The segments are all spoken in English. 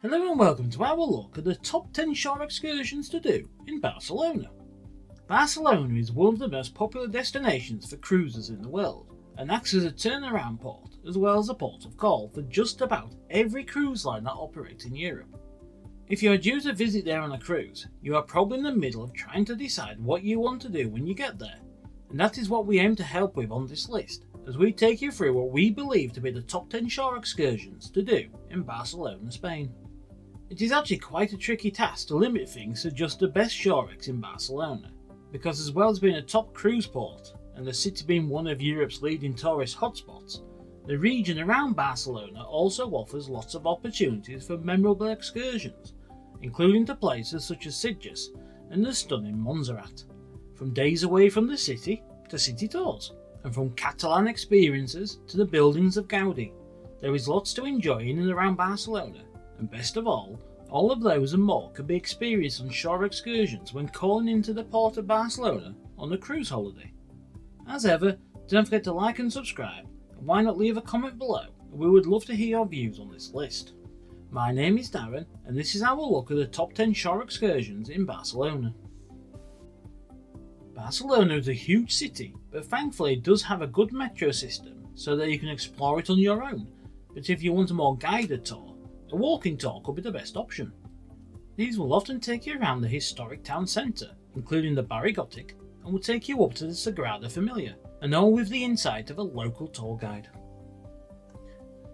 Hello and welcome to our look at the top 10 shore excursions to do in Barcelona. Barcelona is one of the most popular destinations for cruisers in the world and acts as a turnaround port as well as a port of call for just about every cruise line that operates in Europe. If you are due to visit there on a cruise, you are probably in the middle of trying to decide what you want to do when you get there, and that is what we aim to help with on this list, as we take you through what we believe to be the top 10 shore excursions to do in Barcelona, Spain. It is actually quite a tricky task to limit things to just the best Shorex in Barcelona, because as well as being a top cruise port and the city being one of Europe's leading tourist hotspots, the region around Barcelona also offers lots of opportunities for memorable excursions, including to places such as Sitges and the stunning Montserrat. From days away from the city to city tours, and from Catalan experiences to the buildings of Gaudi, there is lots to enjoy in and around Barcelona. And best of all of those and more can be experienced on shore excursions when calling into the port of Barcelona on a cruise holiday. As ever, don't forget to like and subscribe, and why not leave a comment below, we would love to hear your views on this list. My name is Darren, and this is our look at the top 10 shore excursions in Barcelona. Barcelona is a huge city, but thankfully it does have a good metro system so that you can explore it on your own, but if you want a more guided tour, a walking tour could be the best option. These will often take you around the historic town centre, including the Barri Gothic, and will take you up to the Sagrada Familia, and all with the insight of a local tour guide.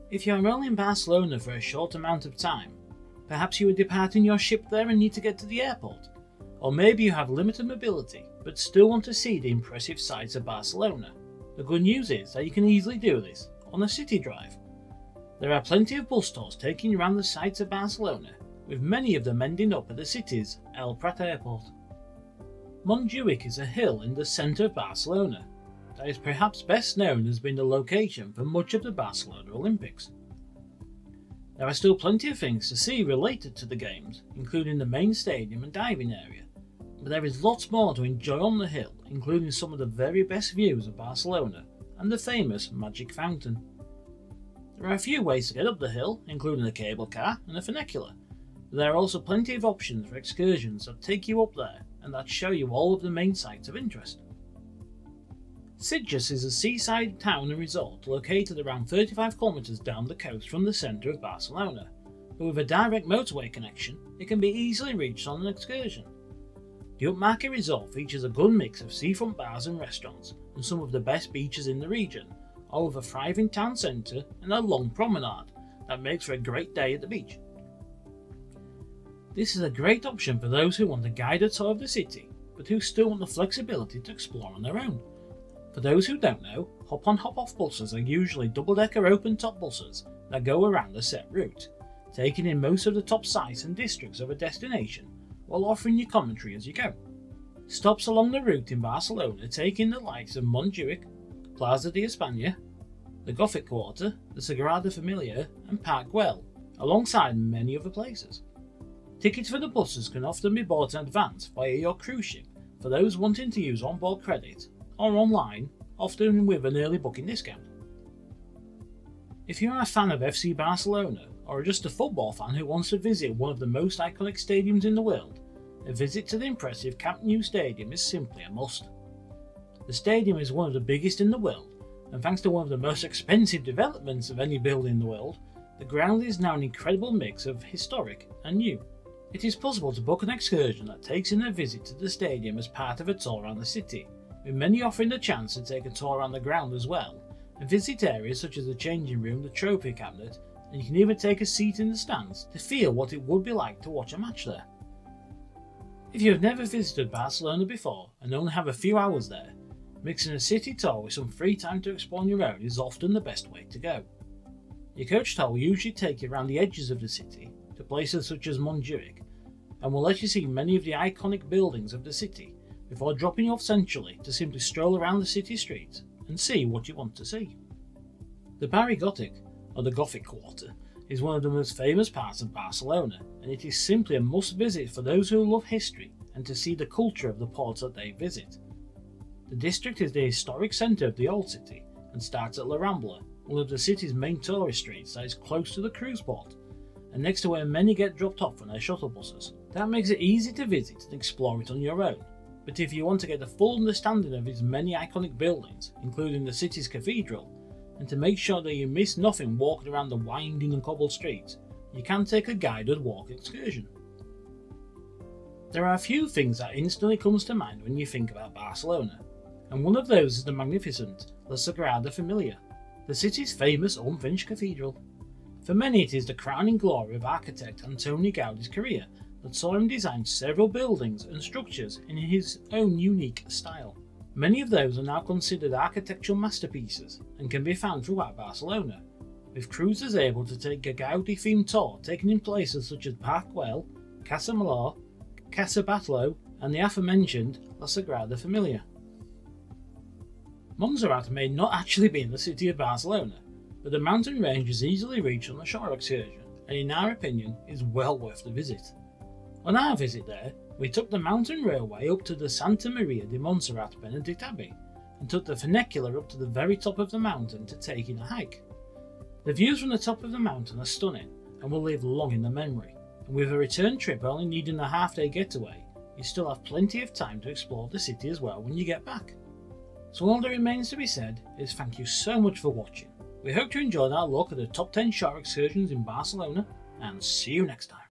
If you are only in Barcelona for a short amount of time, perhaps you are departing your ship there and need to get to the airport, or maybe you have limited mobility but still want to see the impressive sights of Barcelona. The good news is that you can easily do this on a city drive. There are plenty of bus tours taking you around the sights of Barcelona, with many of them ending up at the city's El Prat airport. Montjuic is a hill in the centre of Barcelona that is perhaps best known as being the location for much of the Barcelona Olympics. There are still plenty of things to see related to the games, including the main stadium and diving area, but there is lots more to enjoy on the hill, including some of the very best views of Barcelona and the famous Magic Fountain. There are a few ways to get up the hill, including a cable car and a funicular, but there are also plenty of options for excursions that take you up there and that show you all of the main sites of interest. Sitges is a seaside town and resort located around 35 kilometers down the coast from the centre of Barcelona, but with a direct motorway connection it can be easily reached on an excursion. The upmarket resort features a good mix of seafront bars and restaurants and some of the best beaches in the region, all with a thriving town centre and a long promenade that makes for a great day at the beach. This is a great option for those who want a guided tour of the city, but who still want the flexibility to explore on their own. For those who don't know, hop-on hop-off buses are usually double-decker open-top buses that go around a set route, taking in most of the top sites and districts of a destination while offering you commentary as you go. Stops along the route in Barcelona take in the likes of Montjuic, Plaza de España, the Gothic Quarter, the Sagrada Familia and Park Güell, alongside many other places. Tickets for the buses can often be bought in advance via your cruise ship for those wanting to use onboard credit, or online, often with an early booking discount. If you are a fan of FC Barcelona, or just a football fan who wants to visit one of the most iconic stadiums in the world, a visit to the impressive Camp Nou Stadium is simply a must. The stadium is one of the biggest in the world, and thanks to one of the most expensive developments of any building in the world, the ground is now an incredible mix of historic and new. It is possible to book an excursion that takes in a visit to the stadium as part of a tour around the city, with many offering the chance to take a tour around the ground as well, and visit areas such as the changing room, the trophy cabinet, and you can even take a seat in the stands to feel what it would be like to watch a match there. If you have never visited Barcelona before and only have a few hours there, mixing a city tour with some free time to explore on your own is often the best way to go. Your coach tour will usually take you around the edges of the city to places such as Montjuic, and will let you see many of the iconic buildings of the city before dropping you off centrally to simply stroll around the city streets and see what you want to see. The Barri Gothic, or the Gothic Quarter, is one of the most famous parts of Barcelona, and it is simply a must visit for those who love history and to see the culture of the ports that they visit. The district is the historic centre of the old city and starts at La Rambla, one of the city's main tourist streets that is close to the cruise port, and next to where many get dropped off on their shuttle buses. That makes it easy to visit and explore it on your own, but if you want to get a full understanding of its many iconic buildings, including the city's cathedral, and to make sure that you miss nothing walking around the winding and cobbled streets, you can take a guided walk excursion. There are a few things that instantly comes to mind when you think about Barcelona, and one of those is the magnificent La Sagrada Familia, the city's famous unfinished cathedral. For many it is the crowning glory of architect Antoni Gaudi's career that saw him design several buildings and structures in his own unique style. Many of those are now considered architectural masterpieces and can be found throughout Barcelona, with cruisers able to take a Gaudi-themed tour taken in places such as Parc Güell, Casa Melor, Casa Batlló and the aforementioned La Sagrada Familia. Montserrat may not actually be in the city of Barcelona, but the mountain range is easily reached on the Shorex excursion and in our opinion is well worth the visit. On our visit there, we took the mountain railway up to the Santa Maria de Montserrat Benedict Abbey and took the funicular up to the very top of the mountain to take in a hike. The views from the top of the mountain are stunning and will live long in the memory, and with a return trip only needing a half-day getaway, you still have plenty of time to explore the city as well when you get back. So all that remains to be said is thank you so much for watching. We hope you enjoyed our look at the top 10 shore excursions in Barcelona, and see you next time.